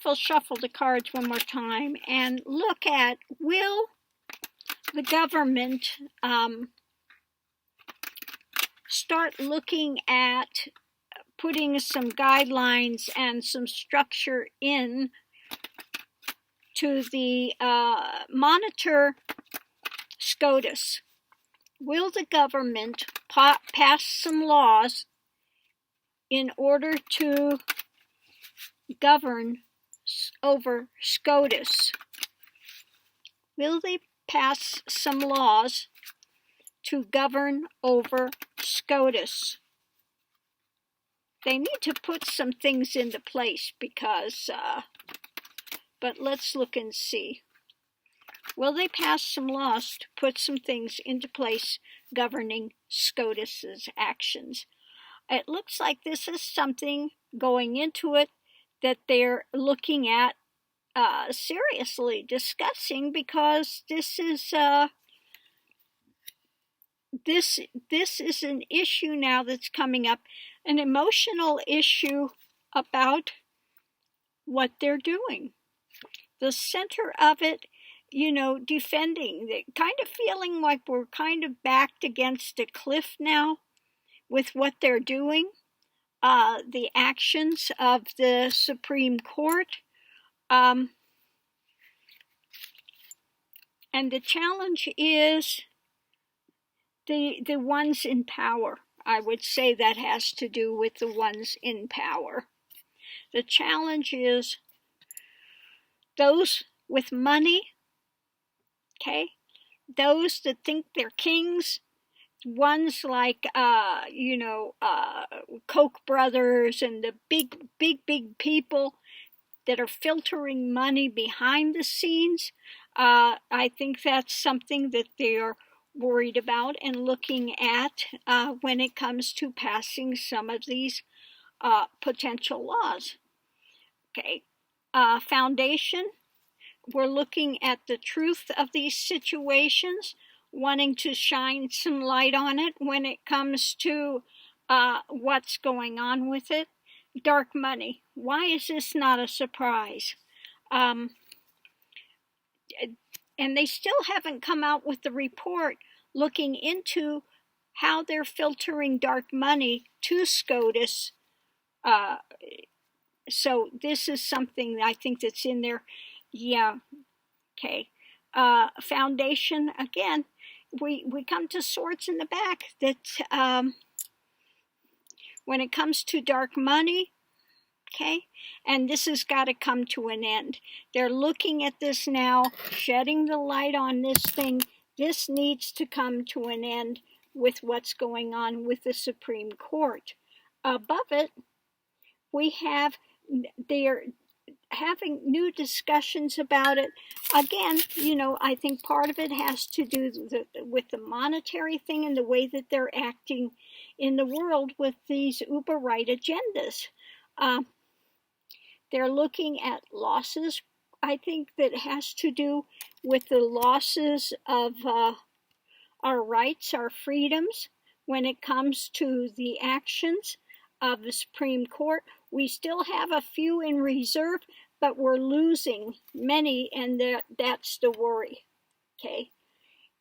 let's shuffle the cards one more time and look at, will the government start looking at putting some guidelines and some structure in to the monitor Scotus? Will the government pass some laws in order to govern over Scotus? Will they pass some laws to govern over Scotus? They need to put some things into place because, but let's look and see. Will they pass some laws to put some things into place governing Scotus's actions? It looks like this is something going into it that they're looking at seriously discussing, because this is an issue now that's coming up, an emotional issue about what they're doing. The center of it, defending, kind of feeling like we're kind of backed against a cliff now with what they're doing, the actions of the Supreme Court, and the challenge is the ones in power. I would say that has to do with the ones in power. The challenge is those with money, okay? Those that think they're kings, ones like, Koch brothers and the big people that are filtering money behind the scenes. I think that's something that they're worried about and looking at when it comes to passing some of these potential laws. Okay, foundation, we're looking at the truth of these situations, wanting to shine some light on it when it comes to what's going on with it. Dark money, why is this not a surprise? And they still haven't come out with the report looking into how they're filtering dark money to Scotus. So this is something I think that's in there. Yeah, okay. Foundation, again, we come to swords in the back, that when it comes to dark money, okay, and this has got to come to an end. They're looking at this now, shedding the light on this thing. This needs to come to an end with what's going on with the Supreme Court. Above it, they're having new discussions about it. Again, I think part of it has to do with the monetary thing and the way that they're acting in the world with these uber right agendas. They're looking at losses, I think, that has to do with the losses of our rights, our freedoms, when it comes to the actions of the Supreme Court. We still have a few in reserve, but we're losing many, and that's the worry, okay?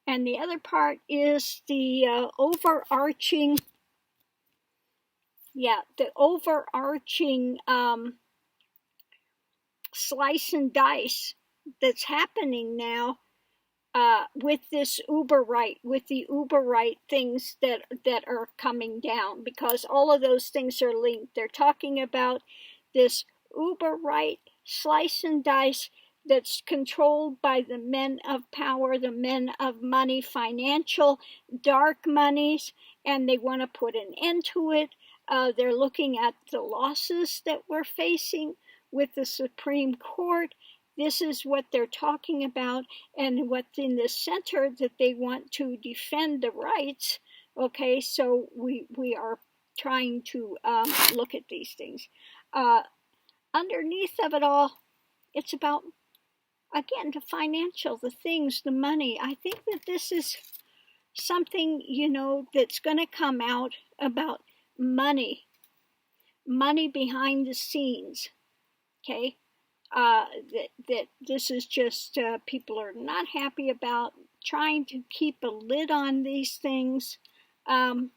And the other part is the overarching slice and dice that's happening now with this uber right, with the uber right things that are coming down, because all of those things are linked. They're talking about this uber right slice and dice that's controlled by the men of power, the men of money, financial dark monies, and they want to put an end to it. They're looking at the losses that we're facing with the Supreme Court. This is what they're talking about, and what's in the center, that they want to defend the rights. Okay, so we are trying to look at these things. Underneath of it all, it's about, again, the financial, the things, the money. I think that this is something, that's going to come out about money behind the scenes, okay? that this is just people are not happy about, trying to keep a lid on these things, and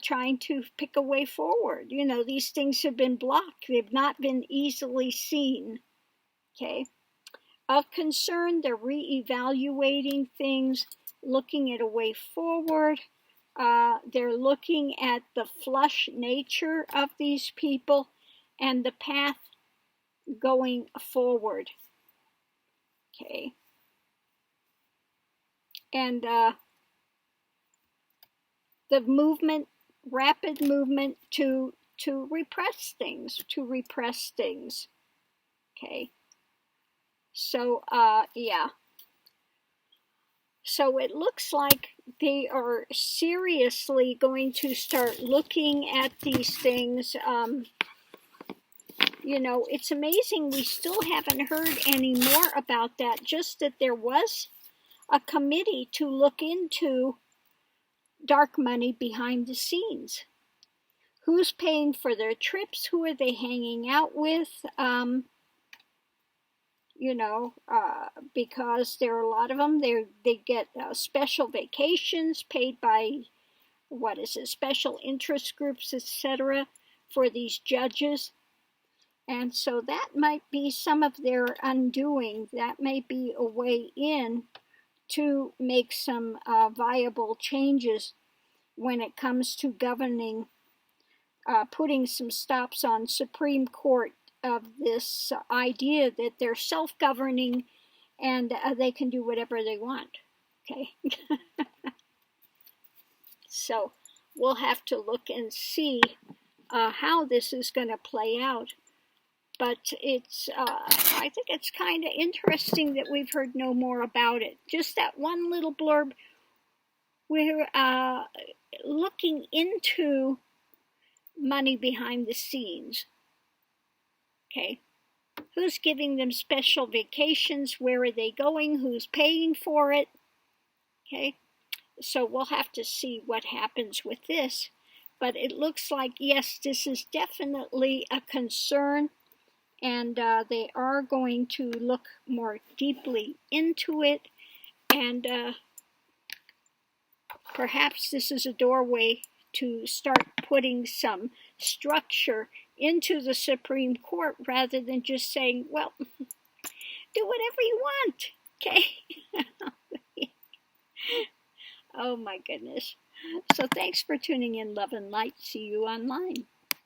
trying to pick a way forward. You know, these things have been blocked. They've not been easily seen. Okay. Of concern, they're reevaluating things, looking at a way forward. They're looking at the flush nature of these people and the path going forward. Okay. And the movement, rapid movement to repress things, Okay. So, yeah. So it looks like they are seriously going to start looking at these things. You know, it's amazing we still haven't heard any more about that, just that there was a committee to look into dark money behind the scenes. Who's paying for their trips? Who are they hanging out with? You know, because there are a lot of them. They get special vacations paid by, what is it, special interest groups, etc., for these judges. And so that might be some of their undoing. That may be a way in to make some viable changes when it comes to governing, putting some stops on Supreme Court of this idea that they're self-governing and they can do whatever they want. Okay. So we'll have to look and see how this is going to play out. But it's, I think it's kind of interesting that we've heard no more about it. Just that one little blurb. We're looking into money behind the scenes. Okay. Who's giving them special vacations? Where are they going? Who's paying for it? Okay. So we'll have to see what happens with this. But it looks like, yes, this is definitely a concern. And they are going to look more deeply into it. And perhaps this is a doorway to start putting some structure into the Supreme Court rather than just saying, well, do whatever you want, okay? Oh my goodness. So thanks for tuning in, love and light. See you online.